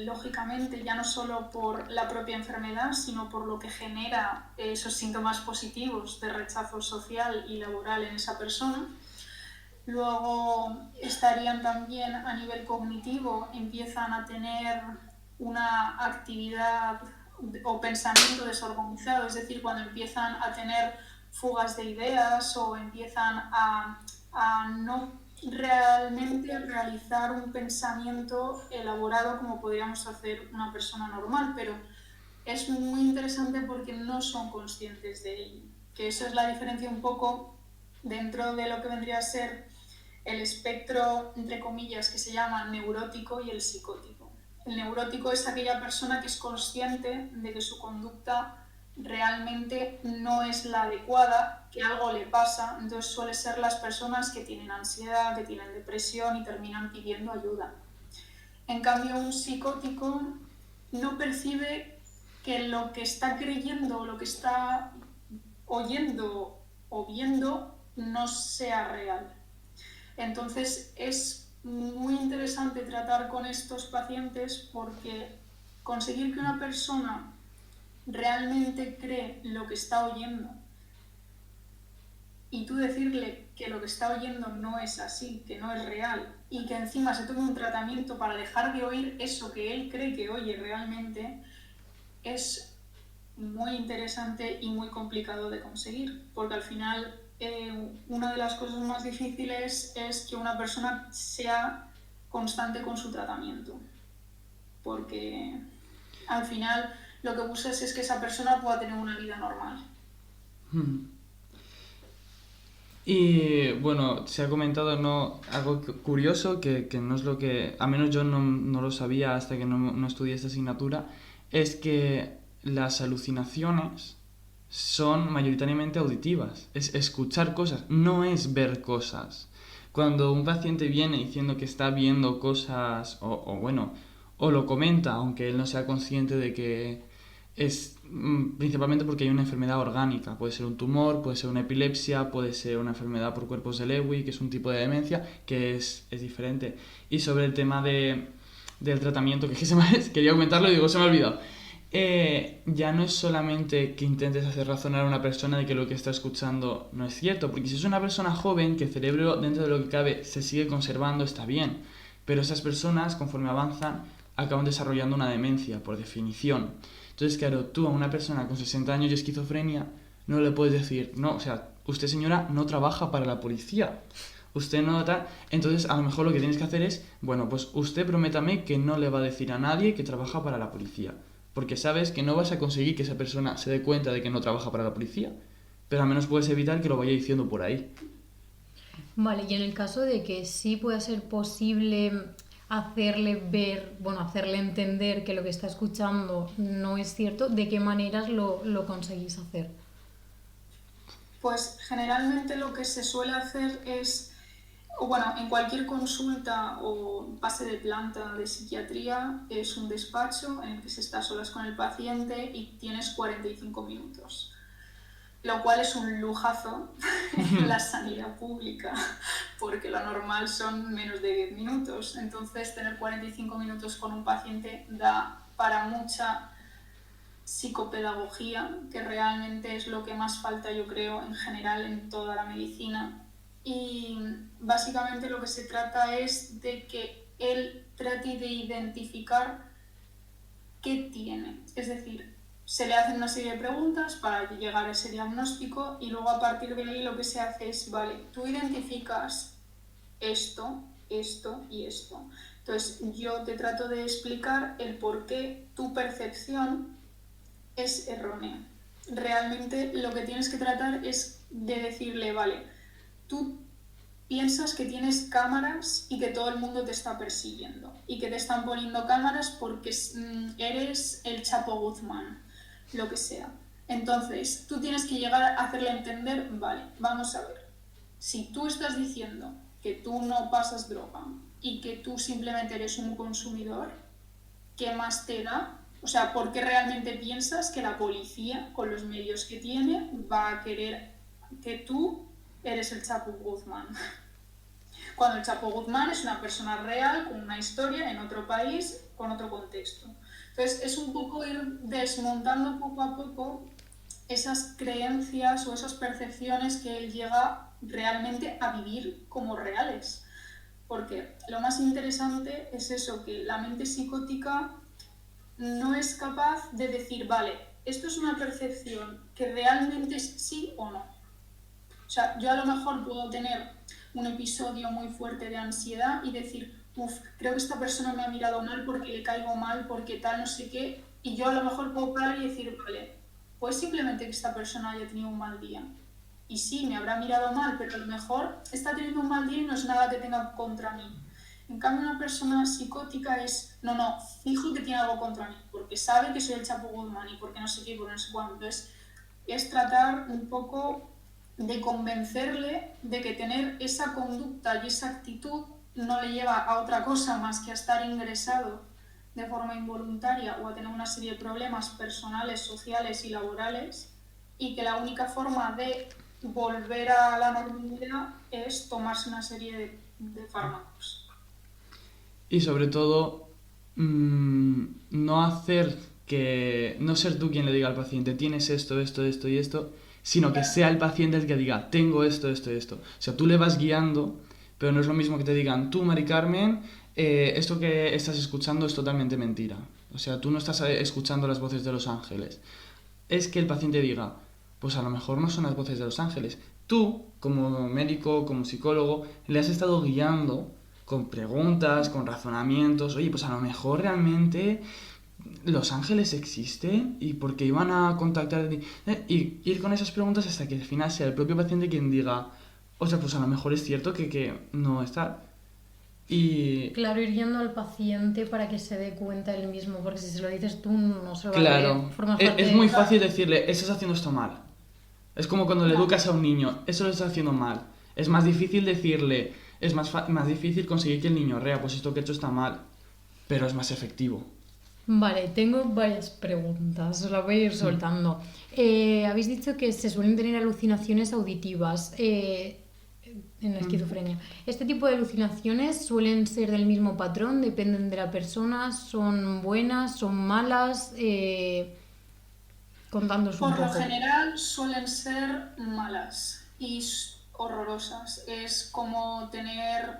lógicamente ya no solo por la propia enfermedad, sino por lo que genera esos síntomas positivos de rechazo social y laboral en esa persona. Luego estarían también a nivel cognitivo, empiezan a tener una actividad o pensamiento desorganizado, es decir, cuando empiezan a tener fugas de ideas o empiezan a a no realmente realizar un pensamiento elaborado como podríamos hacer una persona normal, pero es muy interesante porque no son conscientes de ello. Que eso es la diferencia un poco dentro de lo que vendría a ser el espectro, entre comillas, que se llama neurótico y el psicótico. El neurótico es aquella persona que es consciente de que su conducta realmente no es la adecuada, que algo le pasa, entonces suele ser las personas que tienen ansiedad, que tienen depresión y terminan pidiendo ayuda. En cambio, un psicótico no percibe que lo que está creyendo, lo que está oyendo o viendo no sea real. Entonces es muy interesante tratar con estos pacientes porque conseguir que una persona realmente cree lo que está oyendo y tú decirle que lo que está oyendo no es así, que no es real y que encima se tome un tratamiento para dejar de oír eso que él cree que oye realmente, es muy interesante y muy complicado de conseguir, porque al final una de las cosas más difíciles es que una persona sea constante con su tratamiento, porque al final lo que buscas es que esa persona pueda tener una vida normal. Y bueno, se ha comentado algo curioso que no es lo que, a menos yo no lo sabía hasta que no estudié esta asignatura, es que las alucinaciones son mayoritariamente auditivas, es escuchar cosas, no es ver cosas. Cuando un paciente viene diciendo que está viendo cosas, o lo comenta, aunque él no sea consciente de que es principalmente porque hay una enfermedad orgánica. Puede ser un tumor, puede ser una epilepsia, puede ser una enfermedad por cuerpos de Lewy, que es un tipo de demencia que es diferente. Y sobre el tema del tratamiento, que quería comentarlo y digo, se me ha olvidado. Ya no es solamente que intentes hacer razonar a una persona de que lo que está escuchando no es cierto, porque si es una persona joven, que el cerebro dentro de lo que cabe se sigue conservando, está bien, pero esas personas conforme avanzan acaban desarrollando una demencia, por definición. Entonces, claro, tú a una persona con 60 años y esquizofrenia no le puedes decir, no, o sea, usted señora no trabaja para la policía, usted no tal. Entonces, a lo mejor lo que tienes que hacer es, bueno, pues usted prométame que no le va a decir a nadie que trabaja para la policía, porque sabes que no vas a conseguir que esa persona se dé cuenta de que no trabaja para la policía, pero al menos puedes evitar que lo vaya diciendo por ahí. Vale, y en el caso de que sí pueda ser posible hacerle ver, bueno, hacerle entender que lo que está escuchando no es cierto, ¿de qué maneras lo conseguís hacer? Pues generalmente lo que se suele hacer es, bueno, en cualquier consulta o pase de planta de psiquiatría es un despacho en el que se está a solas con el paciente y tienes 45 minutos, lo cual es un lujazo en la sanidad pública, porque lo normal son menos de 10 minutos. Entonces, tener 45 minutos con un paciente da para mucha psicopedagogía, que realmente es lo que más falta, yo creo, en general en toda la medicina. Y básicamente lo que se trata es de que él trate de identificar qué tiene. Es decir, se le hacen una serie de preguntas para llegar a ese diagnóstico y luego a partir de ahí lo que se hace es, vale, tú identificas esto, esto y esto. Entonces yo te trato de explicar el por qué tu percepción es errónea. Realmente lo que tienes que tratar es de decirle, vale, tú piensas que tienes cámaras y que todo el mundo te está persiguiendo y que te están poniendo cámaras porque eres el Chapo Guzmán, lo que sea. Entonces, tú tienes que llegar a hacerle entender, vale, vamos a ver, si tú estás diciendo que tú no pasas droga y que tú simplemente eres un consumidor, ¿qué más te da? O sea, ¿por qué realmente piensas que la policía, con los medios que tiene, va a querer que tú eres el Chapo Guzmán? Cuando el Chapo Guzmán es una persona real, con una historia, en otro país, con otro contexto. Entonces, es un poco ir desmontando poco a poco esas creencias o esas percepciones que él llega realmente a vivir como reales. Porque lo más interesante es eso, que la mente psicótica no es capaz de decir, vale, esto es una percepción que realmente es sí o no. O sea, yo a lo mejor puedo tener un episodio muy fuerte de ansiedad y decir, uff, creo que esta persona me ha mirado mal porque le caigo mal, porque tal, no sé qué, y yo a lo mejor puedo parar y decir, vale, pues simplemente que esta persona haya tenido un mal día. Y sí, me habrá mirado mal, pero a lo mejor está teniendo un mal día y no es nada que tenga contra mí. En cambio, una persona psicótica es, no, fijo que tiene algo contra mí, porque sabe que soy el Chapo Guzmán y porque no sé qué, porque no sé cuándo. Entonces, es tratar un poco de convencerle de que tener esa conducta y esa actitud no le lleva a otra cosa más que a estar ingresado de forma involuntaria o a tener una serie de problemas personales, sociales y laborales, y que la única forma de volver a la normalidad es tomarse una serie de fármacos. Y sobre todo, no ser tú quien le diga al paciente, tienes esto y esto, sino que sea el paciente el que diga, tengo esto. O sea, tú le vas guiando, pero no es lo mismo que te digan, tú, Mari Carmen, esto que estás escuchando es totalmente mentira. O sea, tú no estás escuchando las voces de los ángeles. Es que el paciente diga, pues a lo mejor no son las voces de los ángeles. Tú, como médico, como psicólogo, le has estado guiando con preguntas, con razonamientos. Oye, pues a lo mejor realmente los ángeles existen y porque iban a contactar... Y ir con esas preguntas hasta que al final sea el propio paciente quien diga, o sea, pues a lo mejor es cierto que no está. Y... Claro, ir guiando al paciente para que se dé cuenta él mismo, porque si se lo dices tú no se lo va Claro, a creer. es muy fácil decirle, estás haciendo esto mal. Es como cuando le educas a un niño, eso lo estás haciendo mal. Es más difícil decirle, es más difícil conseguir que el niño rea, pues esto que he hecho está mal, pero es más efectivo. Vale, tengo varias preguntas, os las voy a ir soltando. Habéis dicho que se suelen tener alucinaciones auditivas en la esquizofrenia. ¿Este tipo de alucinaciones suelen ser del mismo patrón? ¿Dependen de la persona? ¿Son buenas? ¿Son malas? Contándoos un poco. Por lo general suelen ser malas y horrorosas. Es como tener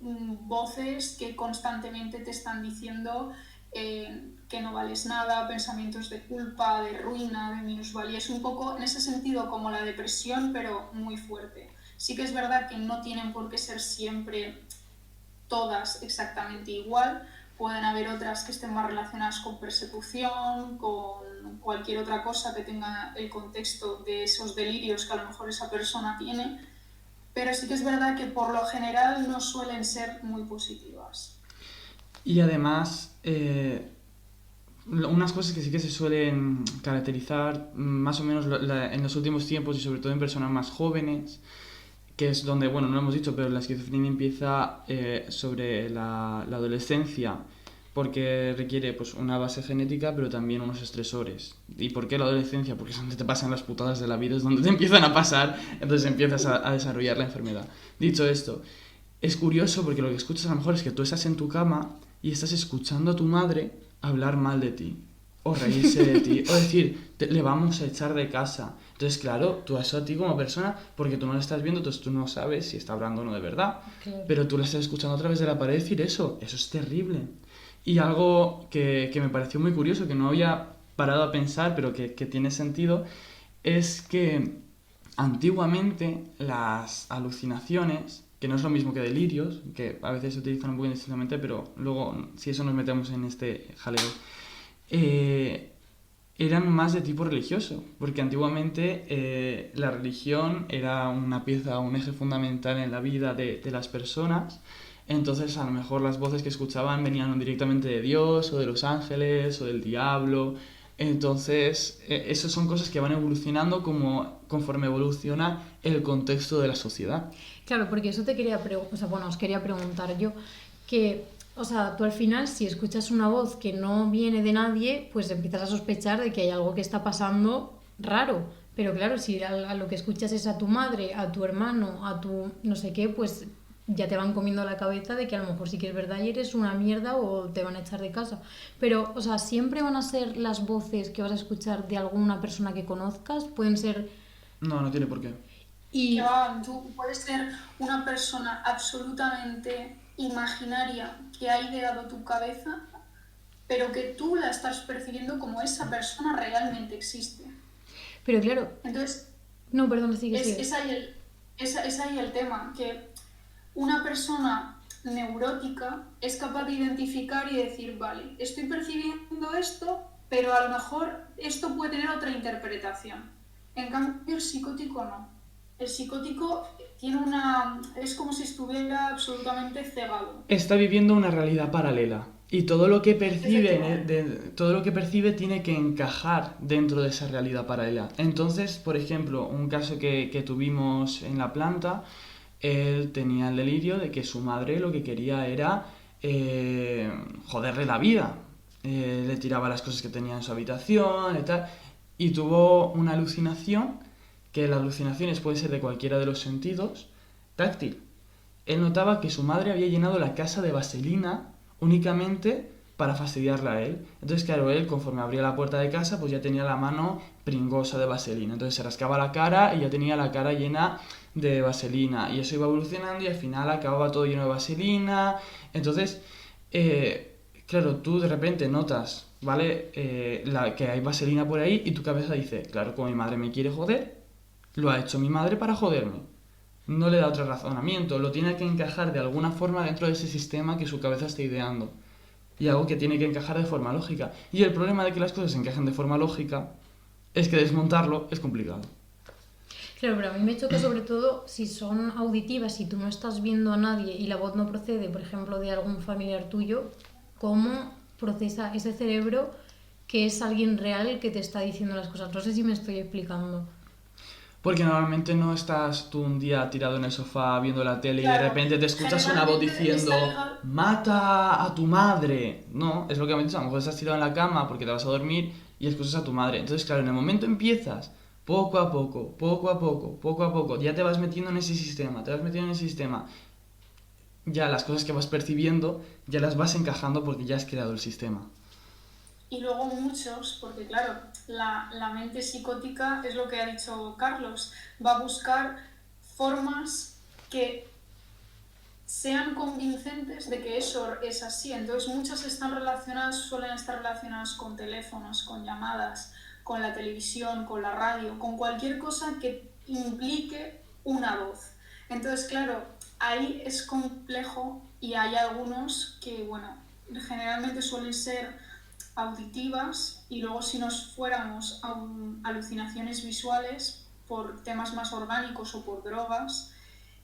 voces que constantemente te están diciendo que no vales nada, pensamientos de culpa, de ruina, de minusvalía. Es un poco en ese sentido como la depresión, pero muy fuerte. Sí que es verdad que no tienen por qué ser siempre todas exactamente igual. Pueden haber otras que estén más relacionadas con persecución, con cualquier otra cosa que tenga el contexto de esos delirios que a lo mejor esa persona tiene, pero sí que es verdad que por lo general no suelen ser muy positivas. Y además, unas cosas que sí que se suelen caracterizar más o menos en los últimos tiempos y sobre todo en personas más jóvenes, que es donde, bueno, no lo hemos dicho, pero la esquizofrenia empieza sobre la adolescencia, porque requiere pues una base genética, pero también unos estresores. ¿Y por qué la adolescencia? Porque es donde te pasan las putadas de la vida, es donde te empiezan a pasar, entonces empiezas a desarrollar la enfermedad. Dicho esto, es curioso porque lo que escuchas a lo mejor es que tú estás en tu cama y estás escuchando a tu madre hablar mal de ti, o reírse de ti, o decir, le vamos a echar de casa. Entonces, claro, tú eso a ti como persona, porque tú no la estás viendo, entonces tú no sabes si está hablando o no de verdad. Claro. Pero tú la estás escuchando a través de la pared decir eso es terrible. Y algo que me pareció muy curioso, que no había parado a pensar, pero que tiene sentido, es que antiguamente las alucinaciones, que no es lo mismo que delirios, que a veces se utilizan un poco indistintamente, pero luego, si eso nos metemos en este jaleo, eran más de tipo religioso, porque antiguamente la religión era una pieza, un eje fundamental en la vida de las personas. Entonces a lo mejor las voces que escuchaban venían directamente de Dios o de los ángeles o del diablo. Entonces esas son cosas que van evolucionando conforme evoluciona el contexto de la sociedad. Claro, porque eso te quería os quería preguntar yo, que, o sea, tú al final si escuchas una voz que no viene de nadie, pues empiezas a sospechar de que hay algo que está pasando raro. Pero claro, si a lo que escuchas es a tu madre, a tu hermano, a tu no sé qué, pues ya te van comiendo la cabeza de que a lo mejor sí que es verdad y eres una mierda o te van a echar de casa. Pero, o sea, siempre van a ser las voces que vas a escuchar de alguna persona que conozcas, pueden ser... No tiene por qué. Y... Tú puedes ser una persona absolutamente imaginaria que ha ideado tu cabeza, pero que tú la estás percibiendo como esa persona realmente existe. Pero claro... Entonces, No, perdón, sigue. es ahí es ahí el tema, que una persona neurótica es capaz de identificar y decir, vale, estoy percibiendo esto, pero a lo mejor esto puede tener otra interpretación. En cambio, el psicótico no. El psicótico es como si estuviera absolutamente cegado. Está viviendo una realidad paralela y todo lo que percibe, todo lo que percibe tiene que encajar dentro de esa realidad paralela. Entonces, por ejemplo, un caso que tuvimos en la planta, él tenía el delirio de que su madre lo que quería era joderle la vida. Le tiraba las cosas que tenía en su habitación y tal, y tuvo una alucinación, que las alucinaciones pueden ser de cualquiera de los sentidos, táctil. Él notaba que su madre había llenado la casa de vaselina únicamente para fastidiarla a él. Entonces, claro, él, conforme abría la puerta de casa, pues ya tenía la mano pringosa de vaselina. Entonces se rascaba la cara y ya tenía la cara llena de vaselina. Y eso iba evolucionando y al final acababa todo lleno de vaselina. Entonces, claro, tú de repente notas, ¿vale? Que hay vaselina por ahí y tu cabeza dice, claro, como mi madre me quiere joder, lo ha hecho mi madre para joderme. No le da otro razonamiento, lo tiene que encajar de alguna forma dentro de ese sistema que su cabeza está ideando. Y algo que tiene que encajar de forma lógica. Y el problema de que las cosas encajen de forma lógica es que desmontarlo es complicado. Claro, pero a mí me choca sobre todo si son auditivas y tú no estás viendo a nadie y la voz no procede, por ejemplo, de algún familiar tuyo, ¿cómo procesa ese cerebro que es alguien real que te está diciendo las cosas? No sé si me estoy explicando. Porque normalmente no estás tú un día tirado en el sofá viendo la tele Claro, y de repente te escuchas una voz diciendo ¡mata a tu madre! No, es lo que me dicho, a lo mejor estás tirado en la cama porque te vas a dormir y escuchas a tu madre. Entonces, claro, en el momento empiezas, poco a poco, poco a poco, poco a poco, ya te vas metiendo en ese sistema, ya las cosas que vas percibiendo ya las vas encajando porque ya has creado el sistema. Y luego muchos, porque claro, la mente psicótica es lo que ha dicho Carlos, va a buscar formas que sean convincentes de que eso es así. Entonces muchas suelen estar relacionadas con teléfonos, con llamadas, con la televisión, con la radio, con cualquier cosa que implique una voz. Entonces, claro, ahí es complejo y hay algunos que, bueno, generalmente suelen ser auditivas y luego si nos fuéramos a alucinaciones visuales por temas más orgánicos o por drogas,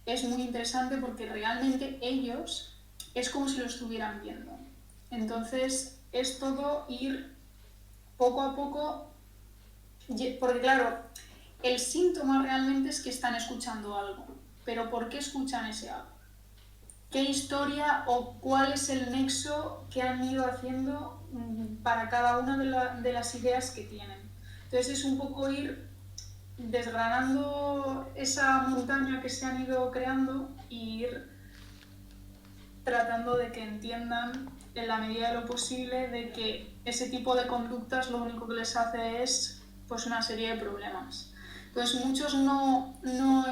es muy interesante porque realmente ellos es como si lo estuvieran viendo. Entonces es todo ir poco a poco, porque claro, el síntoma realmente es que están escuchando algo, pero ¿por qué escuchan ese algo? ¿Qué historia o cuál es el nexo que han ido haciendo para cada una de las ideas que tienen? Entonces es un poco ir desgranando esa montaña que se han ido creando e ir tratando de que entiendan en la medida de lo posible de que ese tipo de conductas lo único que les hace es pues una serie de problemas. Entonces muchos no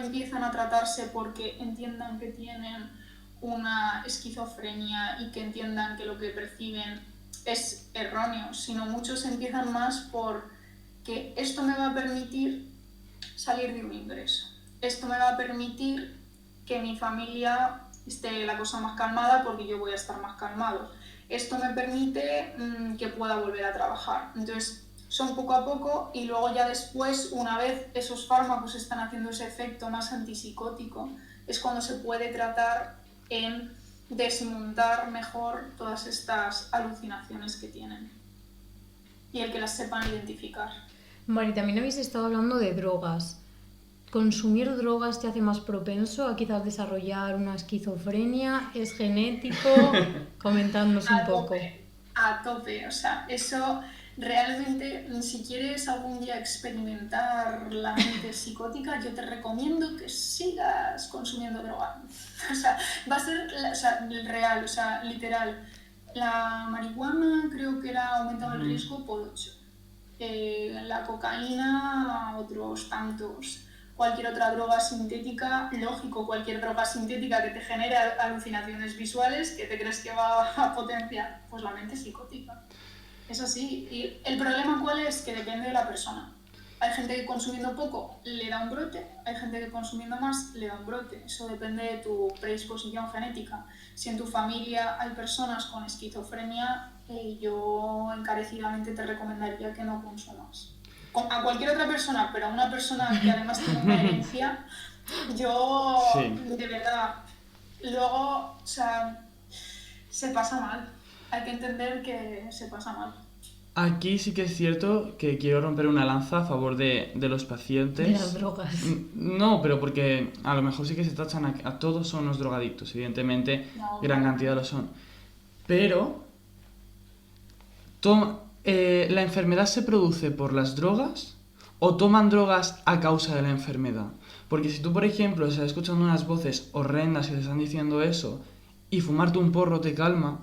empiezan a tratarse porque entiendan que tienen una esquizofrenia y que entiendan que lo que perciben es erróneo, sino muchos empiezan más por que esto me va a permitir salir de un ingreso. Esto me va a permitir que mi familia esté la cosa más calmada porque yo voy a estar más calmado. Esto me permite que pueda volver a trabajar. Entonces son poco a poco y luego ya después, una vez esos fármacos están haciendo ese efecto más antipsicótico, es cuando se puede tratar en desmontar mejor todas estas alucinaciones que tienen y el que las sepan identificar. Vale, y también habéis estado hablando de drogas. ¿Consumir drogas te hace más propenso a quizás desarrollar una esquizofrenia? ¿Es genético? Comentadnos un poco. A tope, o sea, eso realmente, si quieres algún día experimentar la mente psicótica, yo te recomiendo que sigas consumiendo droga. O sea, va a ser real, o sea, literal. La marihuana creo que aumentaba el riesgo por 8. La cocaína, otros tantos. Cualquier otra droga sintética, lógico, cualquier droga sintética que te genere alucinaciones visuales, que te crees que va a potenciar, pues la mente psicótica. Es así. Y el problema, ¿cuál es? Que depende de la persona. Hay gente que consumiendo poco le da un brote, hay gente que consumiendo más le da un brote. Eso depende de tu predisposición genética. Si en tu familia hay personas con esquizofrenia, yo encarecidamente te recomendaría que no consumas. A cualquier otra persona, pero a una persona que además tiene una herencia, yo, de verdad, luego, o sea, se pasa mal. Hay que entender que se pasa mal. Aquí sí que es cierto que quiero romper una lanza a favor de los pacientes. De las drogas. No, pero porque a lo mejor sí que se tachan a todos son los drogadictos, evidentemente gran cantidad lo son. Pero ¿la enfermedad se produce por las drogas o toman drogas a causa de la enfermedad? Porque si tú, por ejemplo, estás escuchando unas voces horrendas que te están diciendo eso y fumarte un porro te calma,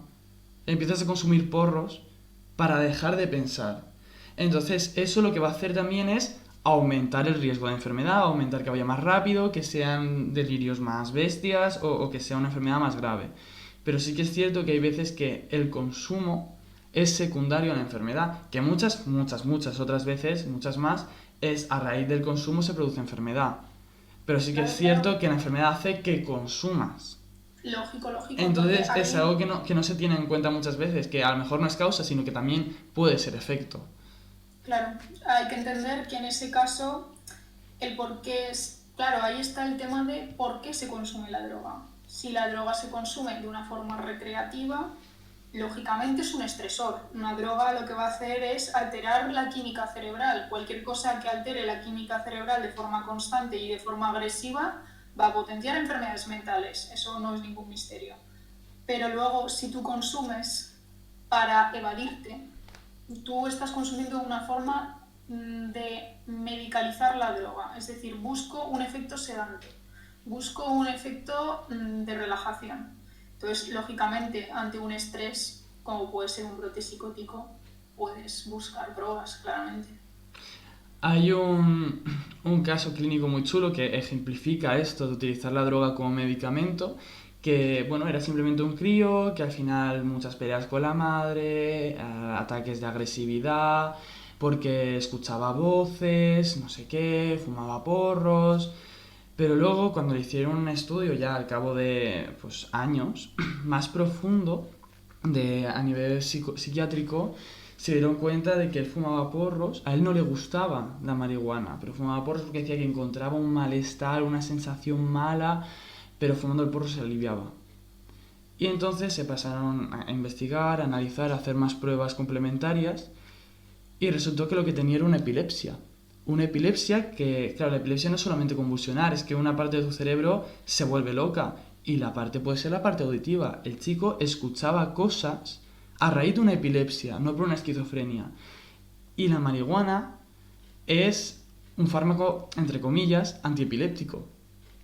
empiezas a consumir porros para dejar de pensar. Entonces, eso lo que va a hacer también es aumentar el riesgo de enfermedad, aumentar que vaya más rápido, que sean delirios más bestias o que sea una enfermedad más grave. Pero sí que es cierto que hay veces que el consumo es secundario a la enfermedad, que muchas otras veces, muchas más, es a raíz del consumo se produce enfermedad. Pero sí que es cierto que la enfermedad hace que consumas. Lógico. Entonces es algo que no se tiene en cuenta muchas veces, que a lo mejor no es causa, sino que también puede ser efecto. Claro, hay que entender que en ese caso el por qué es... Claro, ahí está el tema de por qué se consume la droga. Si la droga se consume de una forma recreativa, lógicamente es un estresor. Una droga lo que va a hacer es alterar la química cerebral. Cualquier cosa que altere la química cerebral de forma constante y de forma agresiva va a potenciar enfermedades mentales, eso no es ningún misterio. Pero luego, si tú consumes para evadirte, tú estás consumiendo una forma de medicalizar la droga, es decir, busco un efecto sedante, busco un efecto de relajación. Entonces, lógicamente, ante un estrés, como puede ser un brote psicótico, puedes buscar drogas, claramente. Hay un caso clínico muy chulo que ejemplifica esto de utilizar la droga como medicamento, que bueno, era simplemente un crío que al final muchas peleas con la madre, ataques de agresividad, porque escuchaba voces, no sé qué, fumaba porros, pero luego cuando le hicieron un estudio ya al cabo de años, más profundo, a nivel psiquiátrico, se dieron cuenta de que él fumaba porros, a él no le gustaba la marihuana, pero fumaba porros porque decía que encontraba un malestar, una sensación mala, pero fumando el porro se aliviaba. Y entonces se pasaron a investigar, a analizar, a hacer más pruebas complementarias y resultó que lo que tenía era una epilepsia. Una epilepsia que, claro, la epilepsia no es solamente convulsionar, es que una parte de tu cerebro se vuelve loca y la parte puede ser la parte auditiva. El chico escuchaba cosas a raíz de una epilepsia, no por una esquizofrenia. Y la marihuana es un fármaco, entre comillas, antiepiléptico.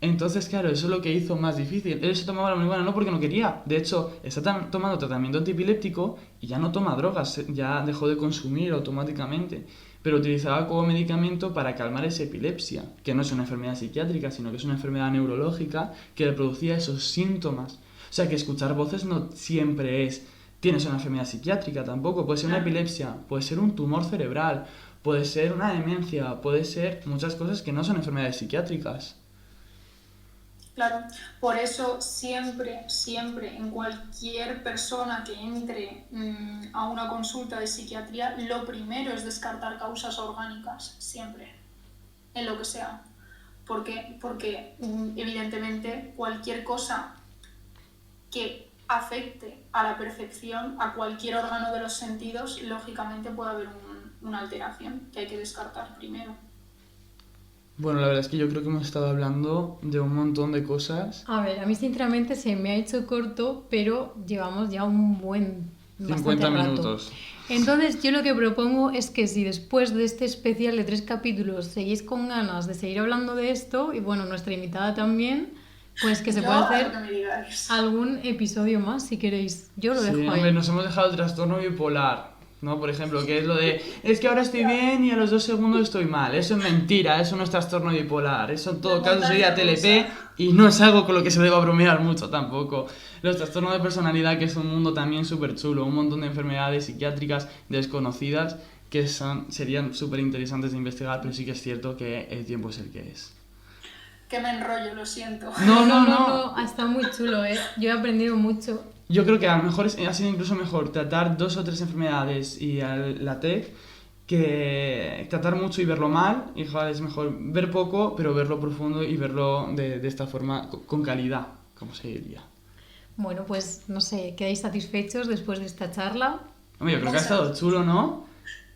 Entonces, claro, eso es lo que hizo más difícil. Él se tomaba la marihuana no porque no quería. De hecho, está tomando tratamiento antiepiléptico y ya no toma drogas, ya dejó de consumir automáticamente. Pero utilizaba como medicamento para calmar esa epilepsia, que no es una enfermedad psiquiátrica, sino que es una enfermedad neurológica que le producía esos síntomas. O sea, que escuchar voces no siempre tienes una enfermedad psiquiátrica tampoco, puede ser una epilepsia, puede ser un tumor cerebral, puede ser una demencia, puede ser muchas cosas que no son enfermedades psiquiátricas. Claro, por eso siempre, en cualquier persona que entre a una consulta de psiquiatría, lo primero es descartar causas orgánicas, siempre, en lo que sea. Porque evidentemente cualquier cosa que afecte a la percepción, a cualquier órgano de los sentidos, lógicamente puede haber una alteración que hay que descartar primero. Bueno, la verdad es que yo creo que hemos estado hablando de un montón de cosas. A ver, a mí sinceramente se me ha hecho corto, pero llevamos ya un buen 50 minutos. Entonces yo lo que propongo es que si después de este especial de 3 capítulos seguís con ganas de seguir hablando de esto, y bueno, nuestra invitada también, pues que se puede hacer algún episodio más si queréis. Yo lo dejo ahí. Hombre, nos hemos dejado el trastorno bipolar, ¿no? Por ejemplo, que es lo de, es que ahora estoy bien y a los 2 segundos estoy mal. Eso es mentira, eso no es trastorno bipolar. Eso en todo caso sería TLP y no es algo con lo que se deba bromear mucho tampoco. los trastornos de personalidad, que es un mundo también súper chulo, un montón de enfermedades psiquiátricas desconocidas que serían súper interesantes de investigar, pero sí que es cierto que el tiempo es el que es. Que me enrollo, lo siento. No, ha estado muy chulo, ¿eh? Yo he aprendido mucho. Yo creo que a lo mejor ha sido incluso mejor tratar 2 o 3 enfermedades y la TEC que tratar mucho y verlo mal. Y joder, es mejor ver poco, pero verlo profundo y verlo de esta forma, con calidad, como se diría. Bueno, pues no sé, ¿quedáis satisfechos después de esta charla? Hombre, yo creo que ha estado chulo, ¿no?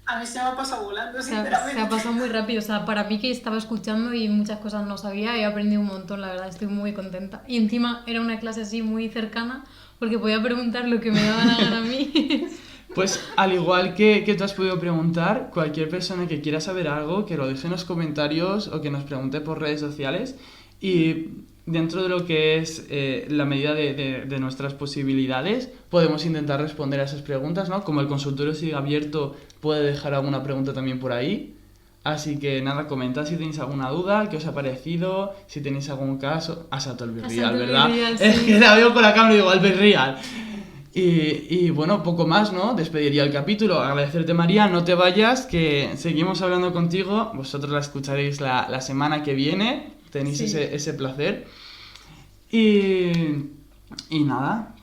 A mí se me ha pasado volando, Se sinceramente. ha pasado muy rápido, o sea, para mí que estaba escuchando y muchas cosas no sabía, he aprendido un montón, la verdad, estoy muy contenta. Y encima era una clase así muy cercana, porque podía preguntar lo que me daba la gana a mí. Pues al igual que tú has podido preguntar, cualquier persona que quiera saber algo, que lo deje en los comentarios o que nos pregunte por redes sociales, y dentro de lo que es la medida de nuestras posibilidades, podemos intentar responder a esas preguntas, ¿no? Como el consultorio sigue abierto, puede dejar alguna pregunta también por ahí. Así que nada, comentad si tenéis alguna duda, qué os ha parecido, si tenéis algún caso. A Salto el Virreal, ¿verdad? Virreal, sí. Es que la veo con la cámara y digo, al Virreal. Y bueno, poco más, ¿no? Despediría el capítulo. Agradecerte, María, no te vayas, que seguimos hablando contigo. Vosotros la escucharéis la semana que viene. Tenéis Sí. ese placer. Y nada,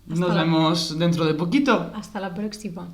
nos vemos dentro de poquito. Hasta la próxima.